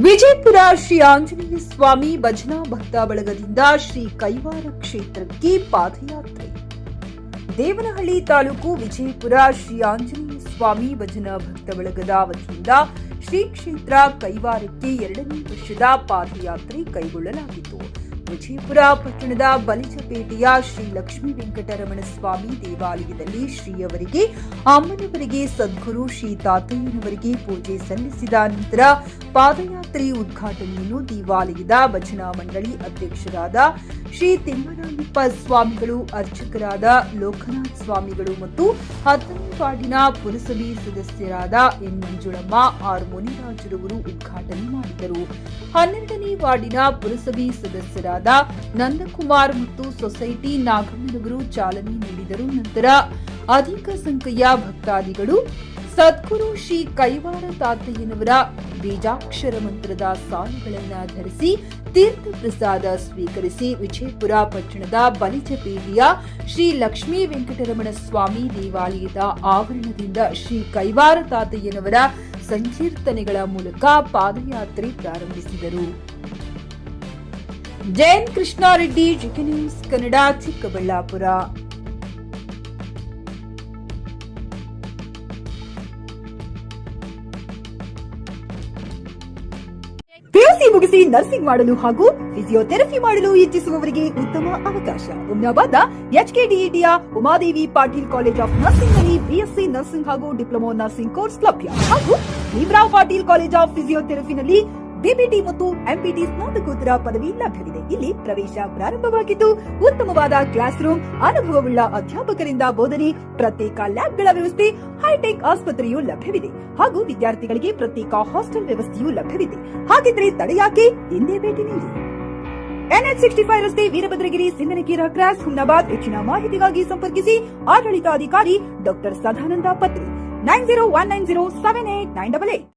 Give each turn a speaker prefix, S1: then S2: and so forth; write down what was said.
S1: ವಿಜಯಪುರ ಶ್ರೀ ಆಂಜನೇಯ ಸ್ವಾಮಿ ಭಜನಾ ಭಕ್ತ ಬಳಗದಿಂದ ಶ್ರೀ ಕೈವಾರ ಕ್ಷೇತ್ರಕ್ಕೆ ಪಾದಯಾತ್ರೆ. ದೇವನಹಳ್ಳಿ ತಾಲೂಕು ವಿಜಯಪುರ ಶ್ರೀ ಆಂಜನೇಯ ಸ್ವಾಮಿ ಭಜನಾ ಭಕ್ತ ಬಳಗದ ವತಿಯಿಂದ ಶ್ರೀ ಕ್ಷೇತ್ರ ಕೈವಾರಕ್ಕೆ 2ನೇ ವರ್ಷದ ಪಾದಯಾತ್ರೆ ಕೈಗೊಳ್ಳಲಾಗಿತ್ತು. ವಿಜಯಪುರ ಪಟ್ಟಣದ ಬಲಿಜಪೇಟೆಯ ಶ್ರೀ ಲಕ್ಷ್ಮೀ ವೆಂಕಟರಮಣ ಸ್ವಾಮಿ ದೇವಾಲಯದಲ್ಲಿ ಶ್ರೀಯವರಿಗೆ, ಅಮ್ಮನವರಿಗೆ, ಸದ್ಗುರು ಶ್ರೀ ತಾತಯ್ಯನವರಿಗೆ ಪೂಜೆ ಸಲ್ಲಿಸಿದ ನಂತರ ಪಾದಯಾತ್ರೆ ಉದ್ಘಾಟನೆಯನ್ನು ದೇವಾಲಯದ ಭಜನಾ ಮಂಡಳಿ ಅಧ್ಯಕ್ಷರಾದ ಶ್ರೀ ತಿಮ್ಮರಾಯಪ್ಪ ಸ್ವಾಮಿಗಳು, ಅರ್ಚಕರಾದ ಲೋಕನಾಥ್ ಸ್ವಾಮಿಗಳು ಮತ್ತು 10ನೇ ವಾರ್ಡಿನ ಪುರಸಭೆ ಸದಸ್ಯರಾದ ಎನ್ ಮಂಜುಳಮ್ಮ, ಆರ್ ಮುನಿರಾಜರವರು ಉದ್ಘಾಟನೆ ಮಾಡಿದರು. 12ನೇ ವಾರ್ಡಿನ ಪುರಸಭೆ ಸದಸ್ಯರಾದ ನಂದಕುಮಾರ್ ಮತ್ತು ಸೊಸೈಟಿ ನಾಗಮ್ಮನವರು ಚಾಲನೆ ನೀಡಿದರು. ನಂತರ ಅಧಿಕ ಸಂಖ್ಯೆಯ ಭಕ್ತಾದಿಗಳು ಸದ್ಗುರು ಶ್ರೀ ಕೈವಾರ ತಾತಯ್ಯನವರ ಬೀಜಾಕ್ಷರ ಮಂತ್ರದ ಸಾಲುಗಳನ್ನು ಧರಿಸಿ ತೀರ್ಥ ಪ್ರಸಾದ ಸ್ವೀಕರಿಸಿ ವಿಜಯಪುರ ಪಟ್ಟಣದ ಬಲಿಜಪೇಟೆಯ ಶ್ರೀ ಲಕ್ಷ್ಮೀ ವೆಂಕಟರಮಣ ಸ್ವಾಮಿ ದೇವಾಲಯದ ಆವರಣದಿಂದ ಶ್ರೀ ಕೈವಾರ ತಾತಯ್ಯನವರ ಸಂಕೀರ್ತನೆಗಳ ಮೂಲಕ ಪಾದಯಾತ್ರೆ ಪ್ರಾರಂಭಿಸಿದರು. ಜೈನ್ ಕೃಷ್ಣಾರೆಡ್ಡಿ, ಜಿಕೆ ನ್ಯೂಸ್ ಕನ್ನಡ, ಚಿಕ್ಕಬಳ್ಳಾಪುರ. ಪಿಯುಸಿ ಮುಗಿಸಿ ನರ್ಸಿಂಗ್ ಮಾಡಲು ಹಾಗೂ ಫಿಸಿಯೋಥೆರಪಿ ಮಾಡಲು ಇಚ್ಛಿಸುವವರಿಗೆ ಉತ್ತಮ ಅವಕಾಶ. ಹುಮ್ನಾಬಾದ್ನ ಎಚ್ಕೆಡಿಇಟಿಯ Umadevi Patil college of nursing ನಲ್ಲಿ ಬಿಎಸ್ಸಿ ನರ್ಸಿಂಗ್ ಹಾಗೂ ಡಿಪ್ಲೊಮಾ ನರ್ಸಿಂಗ್ ಕೋರ್ಸ್ ಲಭ್ಯ ಹಾಗೂ ಭೀಮರಾವ್ ಪಾಟೀಲ್ ಕಾಲೇಜ್ ಆಫ್ ಫಿಸಿಯೋಥೆರಪಿನಲ್ಲಿ ಬಿಪಿಟಿ ಮತ್ತು ಎಂಪಿಟಿ ಸ್ನಾತಕೋತ್ತರ ಪದವಿ ಲಭ್ಯವಿದೆ. ಇಲ್ಲಿ ಪ್ರವೇಶ ಪ್ರಾರಂಭವಾಗಿದ್ದು ಉತ್ತಮವಾದ ಕ್ಲಾಸ್ ರೂಮ್, ಅನುಭವವುಳ್ಳ ಅಧ್ಯಾಪಕರಿಂದ ಬೋಧನೆ, ಪ್ರತ್ಯೇಕ ಲ್ಯಾಬ್ಗಳ ವ್ಯವಸ್ಥೆ, ಹೈಟೆಕ್ ಆಸ್ಪತ್ರೆಯೂ ಲಭ್ಯವಿದೆ ಹಾಗೂ ವಿದ್ಯಾರ್ಥಿಗಳಿಗೆ ಪ್ರತ್ಯೇಕ ಹಾಸ್ಟೆಲ್ ವ್ಯವಸ್ಥೆಯೂ ಲಭ್ಯವಿದೆ. ಹಾಗಿದ್ರೆ ತಡೆಯಾಕೆ, ಹಿಂದೆ ಭೇಟಿ ನೀಡಿ. NH65 ರಸ್ತೆ, ವೀರಭದ್ರಗಿರಿ, ಸಿಂಗನಕೀರ ಕ್ರಾಸ್, ಹುಮ್ನಾಬಾದ್. ಹೆಚ್ಚಿನ ಮಾಹಿತಿಗಾಗಿ ಸಂಪರ್ಕಿಸಿ ಆಡಳಿತಾಧಿಕಾರಿ ಡಾ ಸದಾನಂದ ಪತ್ರಿ 9019078988.